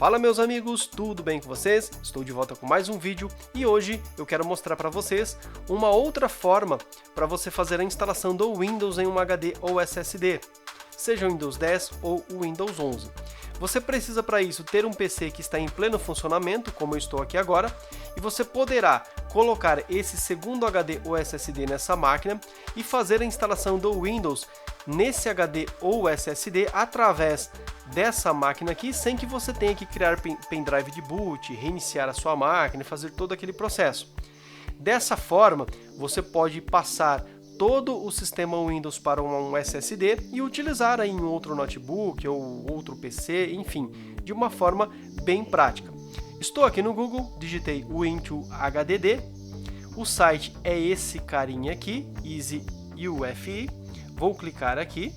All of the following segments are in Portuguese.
Fala meus amigos, tudo bem com vocês? Estou de volta com mais um vídeo e hoje eu quero mostrar para vocês uma outra forma para você fazer a instalação do Windows em um HD ou SSD, seja o Windows 10 ou o Windows 11. Você precisa para isso ter um PC que está em pleno funcionamento, como eu estou aqui agora, e você poderá colocar esse segundo HD ou SSD nessa máquina e fazer a instalação do Windows nesse HD ou SSD através dessa máquina aqui, sem que você tenha que criar pendrive de boot, reiniciar a sua máquina e fazer todo aquele processo. Dessa forma, você pode passar todo o sistema Windows para um SSD e utilizar aí em outro notebook ou outro PC, enfim, de uma forma bem prática. Estou aqui no Google, digitei Win2HDD, o site é esse carinha aqui, EasyUFI, vou clicar aqui,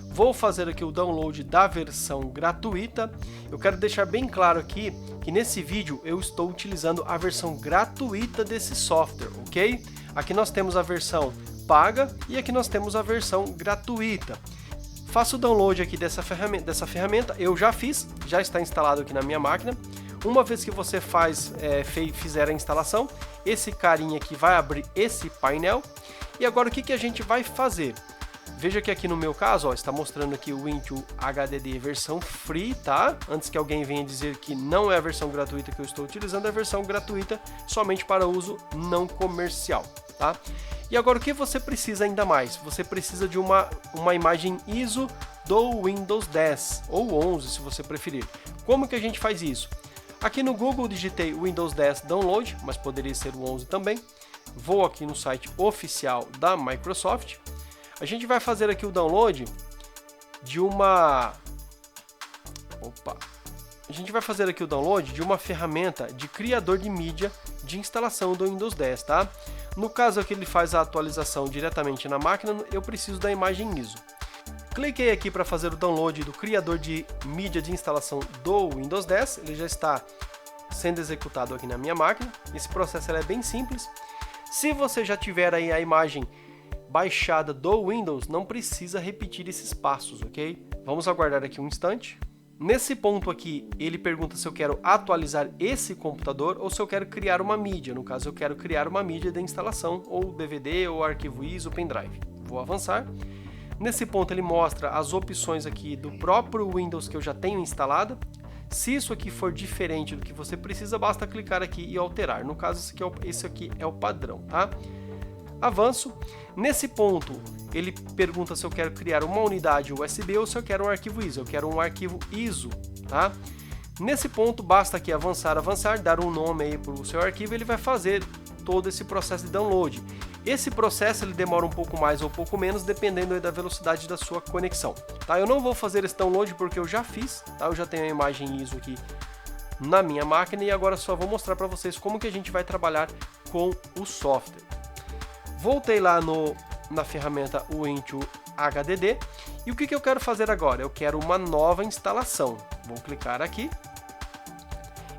vou fazer aqui o download da versão gratuita. Eu quero deixar bem claro aqui que nesse vídeo eu estou utilizando a versão gratuita desse software, ok? Aqui nós temos a versão paga e aqui nós temos a versão gratuita. Faço o download aqui dessa ferramenta, eu já fiz, já está instalado aqui na minha máquina. Uma vez que você fizer a instalação, esse carinha aqui vai abrir esse painel. E agora o que a gente vai fazer? Veja que aqui no meu caso, ó, está mostrando aqui o Win2HDD versão free, tá? Antes que alguém venha dizer que não é a versão gratuita que eu estou utilizando, é a versão gratuita somente para uso não comercial, tá? E agora o que você precisa ainda mais? Você precisa de uma imagem ISO do Windows 10 ou 11, se você preferir. Como que a gente faz isso? Aqui no Google digitei Windows 10 Download, mas poderia ser o 11 também. Vou aqui no site oficial da Microsoft. A gente vai fazer aqui o download de uma... A gente vai fazer aqui o download de uma ferramenta de criador de mídia de instalação do Windows 10, tá? No caso aqui ele faz a atualização diretamente na máquina, eu preciso da imagem ISO. Cliquei aqui para fazer o download do criador de mídia de instalação do Windows 10, ele já está sendo executado aqui na minha máquina. Esse processo é bem simples. Se você já tiver aí a imagem baixada do Windows, não precisa repetir esses passos, ok? Vamos aguardar aqui um instante. Nesse ponto aqui, ele pergunta se eu quero atualizar esse computador ou se eu quero criar uma mídia. No caso, eu quero criar uma mídia de instalação, ou DVD, ou arquivo ISO, pendrive. Vou avançar. Nesse ponto, ele mostra as opções aqui do próprio Windows que eu já tenho instalada. Se isso aqui for diferente do que você precisa, basta clicar aqui e alterar. No caso, esse aqui é o padrão, tá? Avanço. Nesse ponto, ele pergunta se eu quero criar uma unidade USB ou se eu quero um arquivo ISO. Eu quero um arquivo ISO, tá? Nesse ponto, basta aqui avançar, dar um nome aí para o seu arquivo, ele vai fazer todo esse processo de download. Esse processo ele demora um pouco mais ou um pouco menos, dependendo aí da velocidade da sua conexão, tá? Eu não vou fazer esse download porque eu já fiz, tá? Eu já tenho a imagem ISO aqui na minha máquina e agora só vou mostrar para vocês como que a gente vai trabalhar com o software. Voltei lá na ferramenta Win2HDD e o que eu quero fazer agora? Eu quero uma nova instalação. Vou clicar aqui.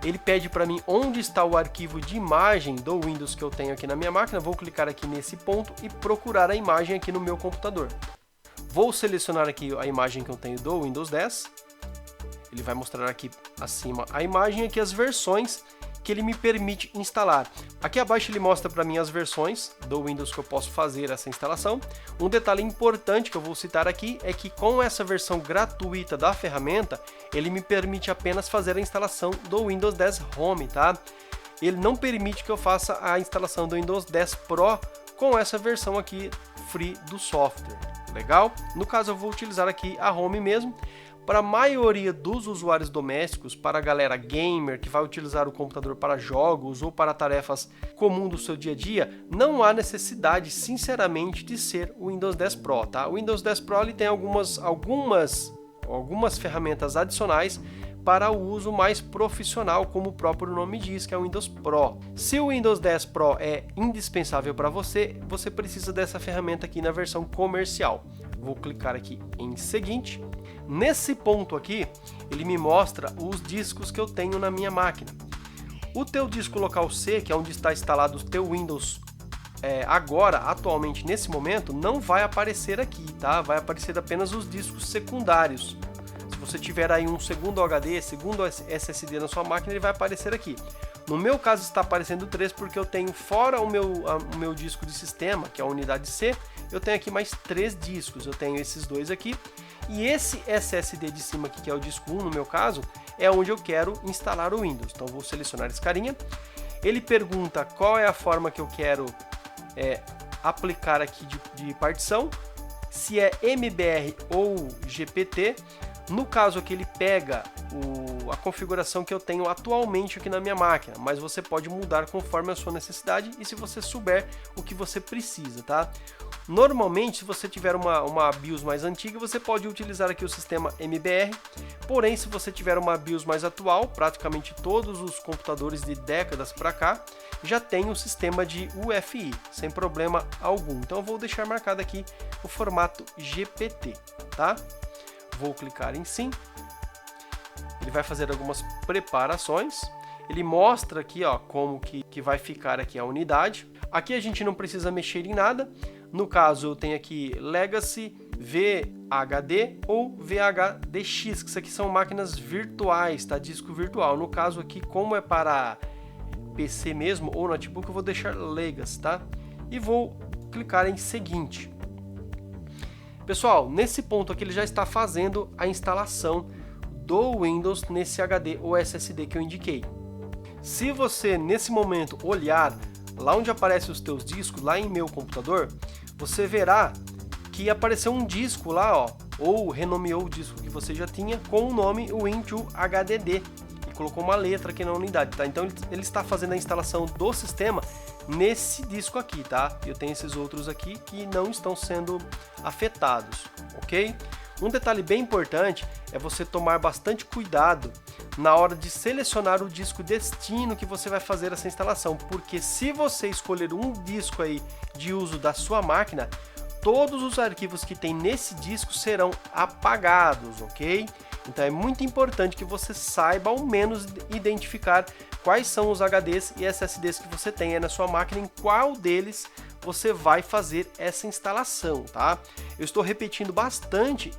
Ele pede para mim onde está o arquivo de imagem do Windows que eu tenho aqui na minha máquina. Vou clicar aqui nesse ponto e procurar a imagem aqui no meu computador. Vou selecionar aqui a imagem que eu tenho do Windows 10. Ele vai mostrar aqui acima a imagem e aqui as versões que ele me permite instalar. Aqui abaixo ele mostra para mim as versões do Windows que eu posso fazer essa instalação. Um detalhe importante que eu vou citar aqui é que com essa versão gratuita da ferramenta, ele me permite apenas fazer a instalação do Windows 10 Home, tá? Ele não permite que eu faça a instalação do Windows 10 Pro com essa versão aqui free do software. Legal? No caso eu vou utilizar aqui a Home mesmo. Para a maioria dos usuários domésticos, para a galera gamer que vai utilizar o computador para jogos ou para tarefas comuns do seu dia a dia, não há necessidade, sinceramente, de ser o Windows 10 Pro, tá? O Windows 10 Pro ele tem algumas ferramentas adicionais para o uso mais profissional, como o próprio nome diz, que é o Windows Pro. Se o Windows 10 Pro é indispensável para você, você precisa dessa ferramenta aqui na versão comercial. Vou clicar aqui em seguinte. Nesse ponto aqui, ele me mostra os discos que eu tenho na minha máquina. O teu disco local C, que é onde está instalado o teu Windows agora, atualmente, nesse momento, não vai aparecer aqui, tá? Vai aparecer apenas os discos secundários. Se você tiver aí um segundo HD, segundo SSD na sua máquina, ele vai aparecer aqui. No meu caso está aparecendo 3 porque eu tenho fora o meu disco de sistema, que é a unidade C, eu tenho aqui mais 3 discos. Eu tenho esses dois aqui e esse SSD de cima aqui, que é o disco 1 no meu caso, é onde eu quero instalar o Windows. Então vou selecionar esse carinha. Ele pergunta qual é a forma que eu quero aplicar aqui de partição, se é MBR ou GPT. No caso aqui ele pega a configuração que eu tenho atualmente aqui na minha máquina, mas você pode mudar conforme a sua necessidade e se você souber o que você precisa, tá? Normalmente, se você tiver uma BIOS mais antiga, você pode utilizar aqui o sistema MBR, porém se você tiver uma BIOS mais atual, praticamente todos os computadores de décadas para cá já tem o sistema de UEFI, sem problema algum. Então eu vou deixar marcado aqui o formato GPT, tá? Vou clicar em sim. Ele vai fazer algumas preparações. Ele mostra aqui, ó, como que vai ficar aqui a unidade. Aqui a gente não precisa mexer em nada. No caso, eu tenho aqui Legacy, VHD ou VHDX, que isso aqui são máquinas virtuais, tá? Disco virtual. No caso aqui, como é para PC mesmo ou notebook, eu vou deixar Legacy, tá? E vou clicar em seguinte. Pessoal, nesse ponto aqui ele já está fazendo a instalação do Windows nesse HD ou SSD que eu indiquei. Se você nesse momento olhar lá onde aparecem os teus discos, lá em meu computador, você verá que apareceu um disco lá, ó, ou renomeou o disco que você já tinha com o nome Win2HDD e colocou uma letra aqui na unidade, tá? Então ele está fazendo a instalação do sistema nesse disco aqui, tá? Eu tenho esses outros aqui que não estão sendo afetados, ok? Um detalhe bem importante é você tomar bastante cuidado na hora de selecionar o disco destino que você vai fazer essa instalação, porque se você escolher um disco aí de uso da sua máquina, todos os arquivos que tem nesse disco serão apagados, ok? Então é muito importante que você saiba ao menos identificar quais são os HDs e SSDs que você tem aí na sua máquina, em qual deles você vai fazer essa instalação, tá? Eu estou repetindo bastante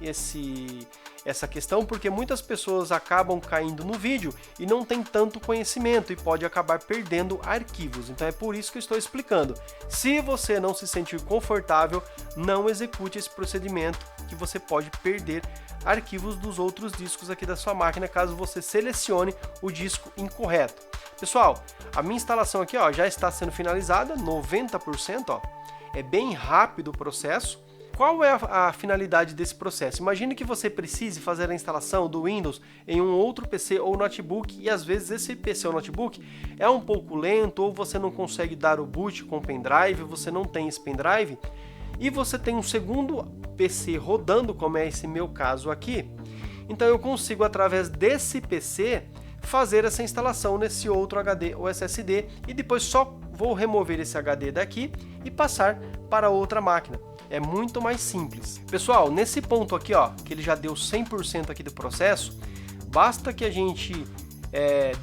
essa questão porque muitas pessoas acabam caindo no vídeo e não tem tanto conhecimento e pode acabar perdendo arquivos. Então é por isso que eu estou explicando. Se você não se sentir confortável, não execute esse procedimento que você pode perder arquivos dos outros discos aqui da sua máquina caso você selecione o disco incorreto. Pessoal, a minha instalação aqui, ó, já está sendo finalizada, 90%, ó. É bem rápido o processo. Qual é a finalidade desse processo? Imagine que você precise fazer a instalação do Windows em um outro PC ou notebook e às vezes esse PC ou notebook é um pouco lento ou você não consegue dar o boot com o pendrive, você não tem esse pendrive e você tem um segundo PC rodando, como é esse meu caso aqui. Então eu consigo, através desse PC, fazer essa instalação nesse outro HD ou SSD e depois só vou remover esse HD daqui e passar para outra máquina. É muito mais simples. Pessoal, nesse ponto aqui, ó, que ele já deu 100% aqui do processo, basta que a gente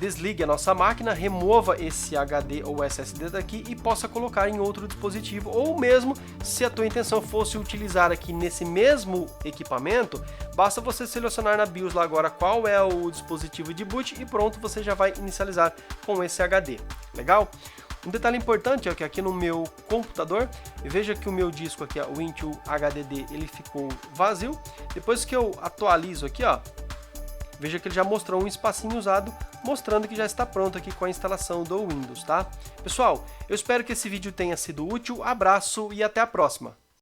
desligue a nossa máquina, remova esse HD ou SSD daqui e possa colocar em outro dispositivo, ou mesmo se a tua intenção fosse utilizar aqui nesse mesmo equipamento, basta você selecionar na BIOS lá agora qual é o dispositivo de boot e pronto, você já vai inicializar com esse HD. Legal? Um detalhe importante é que aqui no meu computador, veja que o meu disco aqui, o Win2HDD, ele ficou vazio. Depois que eu atualizo aqui, ó, veja que ele já mostrou um espacinho usado, mostrando que já está pronto aqui com a instalação do Windows, tá? Pessoal, eu espero que esse vídeo tenha sido útil, abraço e até a próxima!